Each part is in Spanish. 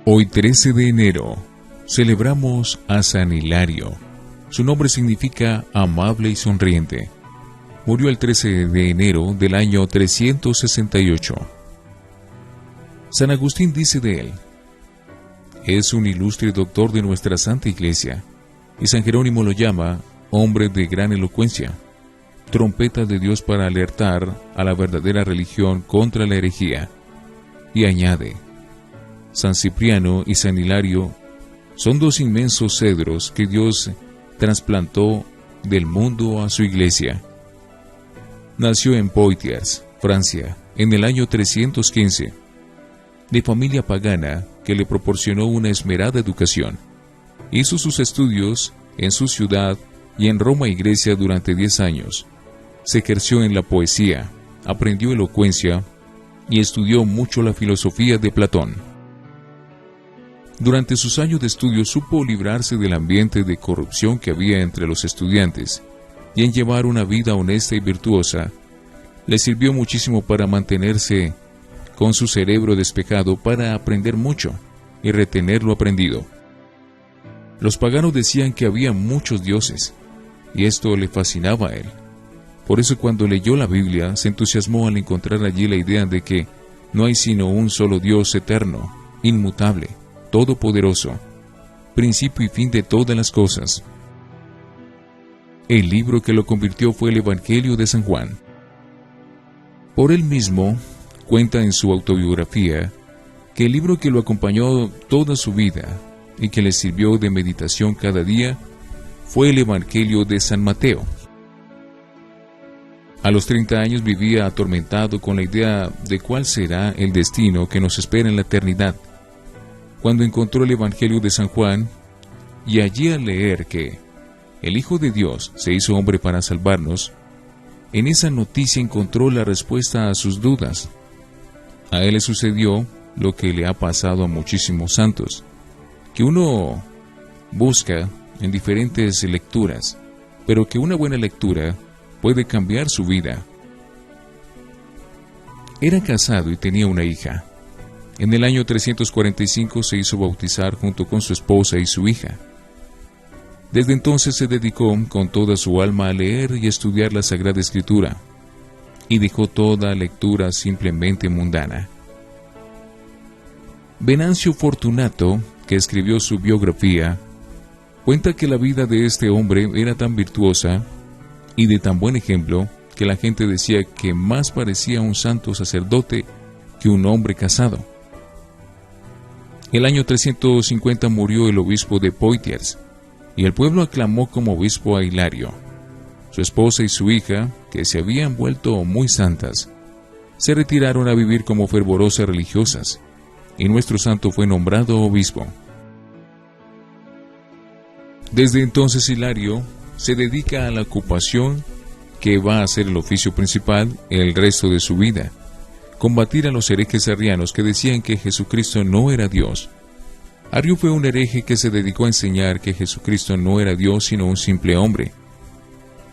Hoy 13 de enero, celebramos a San Hilario. Su nombre significa amable y sonriente. Murió el 13 de enero del año 368. San Agustín dice de él: es un ilustre doctor de nuestra Santa Iglesia, y San Jerónimo lo llama hombre de gran elocuencia, trompeta de Dios para alertar a la verdadera religión contra la herejía. Y añade: San Cipriano y San Hilario son dos inmensos cedros que Dios trasplantó del mundo a su iglesia. Nació en Poitiers, Francia, en el año 315, de familia pagana que le proporcionó una esmerada educación. Hizo sus estudios en su ciudad y en Roma y Grecia durante 10 años. Se ejerció en la poesía, aprendió elocuencia y estudió mucho la filosofía de Platón. Durante sus años de estudio supo librarse del ambiente de corrupción que había entre los estudiantes, y en llevar una vida honesta y virtuosa, le sirvió muchísimo para mantenerse con su cerebro despejado para aprender mucho y retener lo aprendido. Los paganos decían que había muchos dioses, y esto le fascinaba a él. Por eso cuando leyó la Biblia se entusiasmó al encontrar allí la idea de que no hay sino un solo Dios eterno, inmutable, todopoderoso, principio y fin de todas las cosas. El libro que lo convirtió fue el Evangelio de San Juan. Por él mismo, cuenta en su autobiografía, que el libro que lo acompañó toda su vida y que le sirvió de meditación cada día fue el Evangelio de San Mateo. A los 30 años vivía atormentado con la idea de cuál será el destino que nos espera en la eternidad, cuando encontró el Evangelio de San Juan, y allí al leer que el Hijo de Dios se hizo hombre para salvarnos, en esa noticia encontró la respuesta a sus dudas. A él le sucedió lo que le ha pasado a muchísimos santos, que uno busca en diferentes lecturas, pero que una buena lectura puede cambiar su vida. Era casado y tenía una hija. En el año 345 se hizo bautizar junto con su esposa y su hija. Desde entonces se dedicó con toda su alma a leer y estudiar la Sagrada Escritura, y dejó toda lectura simplemente mundana. Venancio Fortunato, que escribió su biografía, cuenta que la vida de este hombre era tan virtuosa y de tan buen ejemplo que la gente decía que más parecía un santo sacerdote que un hombre casado. El año 350 murió el obispo de Poitiers, y el pueblo aclamó como obispo a Hilario. Su esposa y su hija, que se habían vuelto muy santas, se retiraron a vivir como fervorosas religiosas, y nuestro santo fue nombrado obispo. Desde entonces Hilario se dedica a la ocupación que va a ser el oficio principal el resto de su vida: combatir a los herejes arrianos que decían que Jesucristo no era Dios. Ario fue un hereje que se dedicó a enseñar que Jesucristo no era Dios sino un simple hombre.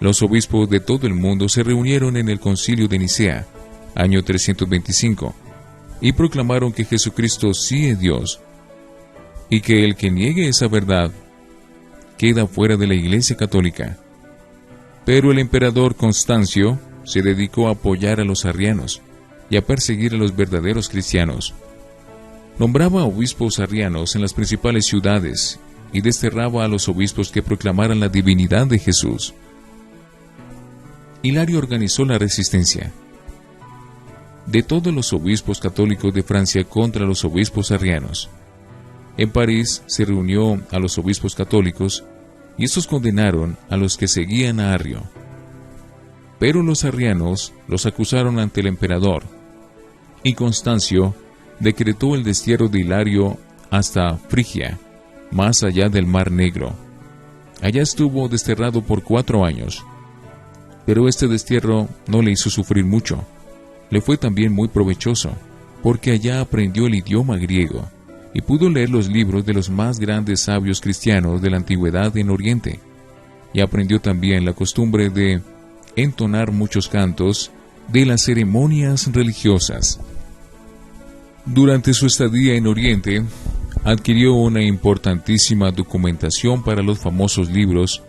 Los obispos de todo el mundo se reunieron en el Concilio de Nicea, año 325, y proclamaron que Jesucristo sí es Dios, y que el que niegue esa verdad queda fuera de la Iglesia Católica. Pero el emperador Constancio se dedicó a apoyar a los arrianos y a perseguir a los verdaderos cristianos. Nombraba obispos arrianos en las principales ciudades y desterraba a los obispos que proclamaran la divinidad de Jesús. Hilario organizó la resistencia de todos los obispos católicos de Francia contra los obispos arrianos. En París se reunió a los obispos católicos y estos condenaron a los que seguían a Arrio. Pero los arrianos los acusaron ante el emperador, y Constancio decretó el destierro de Hilario hasta Frigia, más allá del Mar Negro. Allá estuvo desterrado por 4 años. Pero este destierro no le hizo sufrir mucho. Le fue también muy provechoso, porque allá aprendió el idioma griego y pudo leer los libros de los más grandes sabios cristianos de la antigüedad en Oriente, y aprendió también la costumbre de entonar muchos cantos de las ceremonias religiosas. Durante su estadía en Oriente, adquirió una importantísima documentación para los famosos libros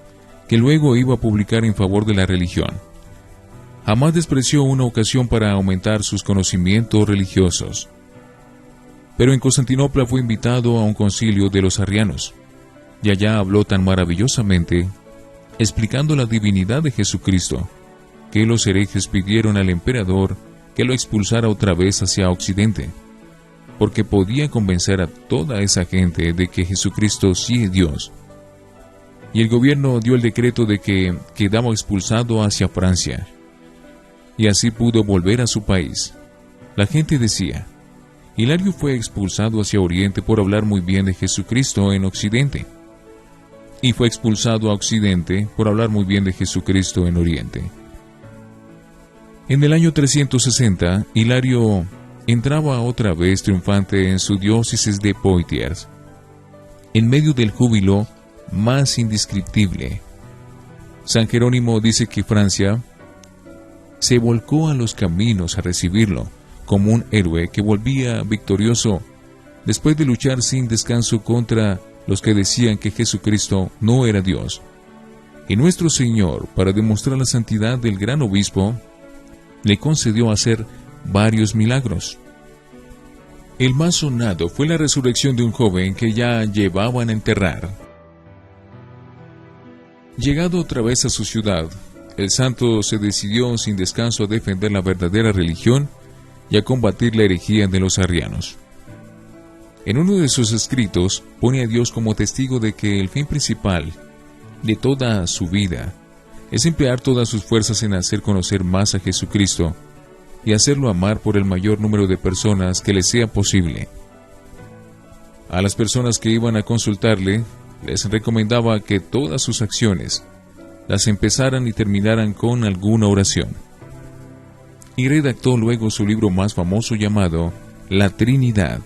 que luego iba a publicar en favor de la religión. Jamás despreció una ocasión para aumentar sus conocimientos religiosos. Pero en Constantinopla fue invitado a un concilio de los arrianos, y allá habló tan maravillosamente, explicando la divinidad de Jesucristo, que los herejes pidieron al emperador que lo expulsara otra vez hacia Occidente, porque podía convencer a toda esa gente de que Jesucristo sí es Dios. Y el gobierno dio el decreto de que quedaba expulsado hacia Francia, y así pudo volver a su país. La gente decía: Hilario fue expulsado hacia Oriente por hablar muy bien de Jesucristo en Occidente, y fue expulsado a Occidente por hablar muy bien de Jesucristo en Oriente. En el año 360, Hilario entraba otra vez triunfante en su diócesis de Poitiers, en medio del júbilo más indescriptible. San Jerónimo dice que Francia se volcó a los caminos a recibirlo como un héroe que volvía victorioso después de luchar sin descanso contra los que decían que Jesucristo no era Dios. Y nuestro Señor, para demostrar la santidad del gran obispo, le concedió hacer varios milagros. El más sonado fue la resurrección de un joven que ya llevaban a enterrar. Llegado otra vez a su ciudad, el santo se decidió sin descanso a defender la verdadera religión y a combatir la herejía de los arrianos. En uno de sus escritos pone a Dios como testigo de que el fin principal de toda su vida es emplear todas sus fuerzas en hacer conocer más a Jesucristo y hacerlo amar por el mayor número de personas que le sea posible. A las personas que iban a consultarle, les recomendaba que todas sus acciones las empezaran y terminaran con alguna oración. Y redactó luego su libro más famoso llamado La Trinidad.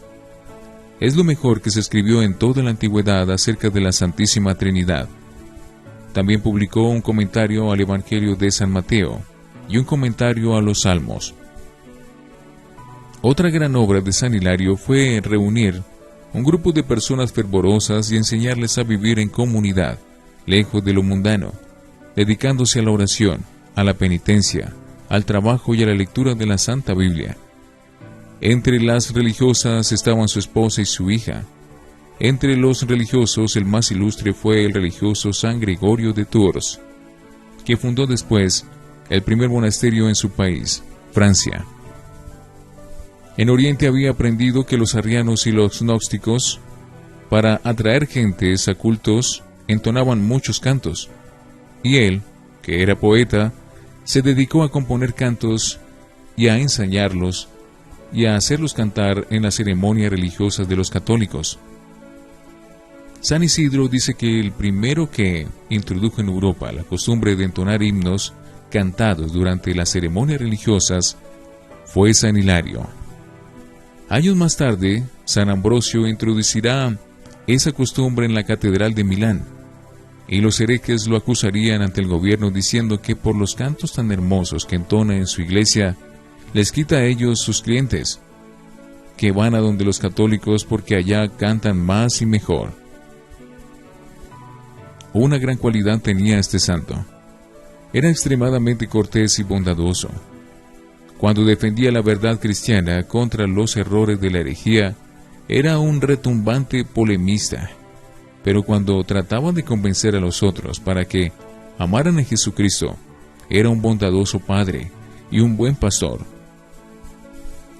Es lo mejor que se escribió en toda la antigüedad acerca de la Santísima Trinidad. También publicó un comentario al Evangelio de San Mateo y un comentario a los Salmos. Otra gran obra de San Hilario fue reunir un grupo de personas fervorosas y enseñarles a vivir en comunidad, lejos de lo mundano, dedicándose a la oración, a la penitencia, al trabajo y a la lectura de la Santa Biblia. Entre las religiosas estaban su esposa y su hija. Entre los religiosos el más ilustre fue el religioso San Gregorio de Tours, que fundó después el primer monasterio en su país, Francia. En Oriente había aprendido que los arrianos y los gnósticos, para atraer gentes a cultos, entonaban muchos cantos, y él, que era poeta, se dedicó a componer cantos y a ensayarlos y a hacerlos cantar en las ceremonias religiosas de los católicos. San Isidro dice que el primero que introdujo en Europa la costumbre de entonar himnos cantados durante las ceremonias religiosas fue San Hilario. Años más tarde, San Ambrosio introducirá esa costumbre en la Catedral de Milán, y los herejes lo acusarían ante el gobierno diciendo que por los cantos tan hermosos que entona en su iglesia, les quita a ellos sus clientes, que van a donde los católicos porque allá cantan más y mejor. Una gran cualidad tenía este santo. Era extremadamente cortés y bondadoso. Cuando defendía la verdad cristiana contra los errores de la herejía, era un retumbante polemista. Pero cuando trataba de convencer a los otros para que amaran a Jesucristo, era un bondadoso padre y un buen pastor.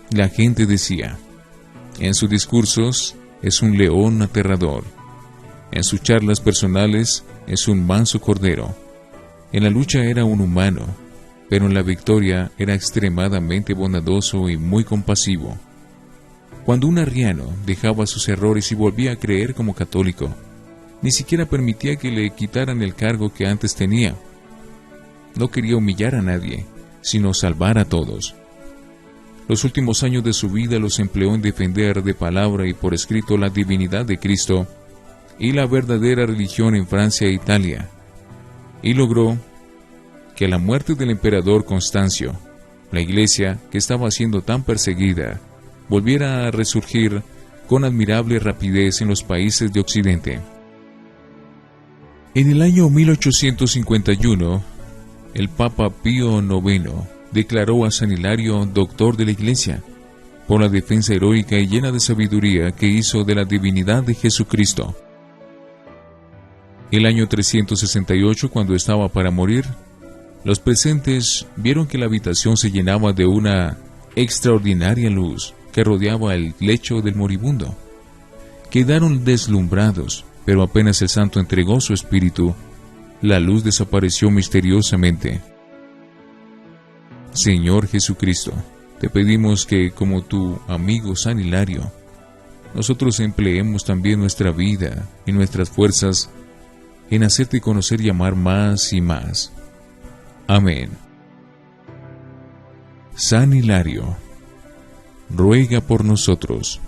La gente decía: en sus discursos es un león aterrador, en sus charlas personales es un manso cordero, en la lucha era un humano, pero en la victoria era extremadamente bondadoso y muy compasivo. Cuando un arriano dejaba sus errores y volvía a creer como católico, ni siquiera permitía que le quitaran el cargo que antes tenía. No quería humillar a nadie, sino salvar a todos. Los últimos años de su vida los empleó en defender de palabra y por escrito la divinidad de Cristo y la verdadera religión en Francia e Italia, y logró que a la muerte del emperador Constancio, la iglesia, que estaba siendo tan perseguida, volviera a resurgir con admirable rapidez en los países de Occidente. En el año 1851, el Papa Pío IX declaró a San Hilario doctor de la Iglesia, por la defensa heroica y llena de sabiduría que hizo de la divinidad de Jesucristo. El año 368, cuando estaba para morir, los presentes vieron que la habitación se llenaba de una extraordinaria luz que rodeaba el lecho del moribundo. Quedaron deslumbrados, pero apenas el santo entregó su espíritu, la luz desapareció misteriosamente. Señor Jesucristo, te pedimos que, como tu amigo San Hilario, nosotros empleemos también nuestra vida y nuestras fuerzas en hacerte conocer y amar más y más. Amén. San Hilario, ruega por nosotros.